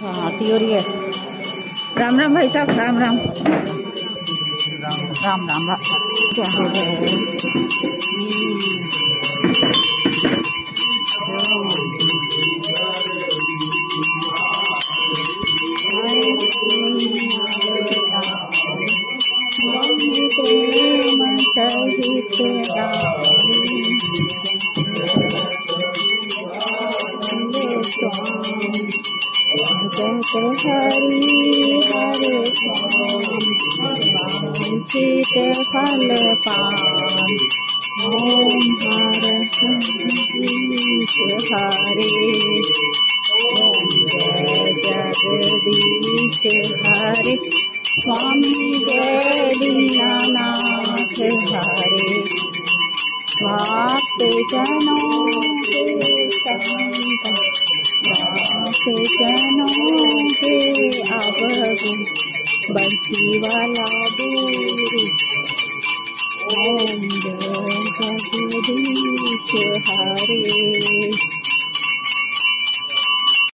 हाँ आती हो रही है। राम राम भाई साहब, राम राम राम राम राम। क्या हो गया हरि हरे वांछित फल पान। ओम हर हरे ओम जय जगदीश हरे स्वामी जय दीनानाथ हरे भक्त जनों के संत दास जनों के अवगु बंसी वाला दूर। ओम जय जगदीश हरे।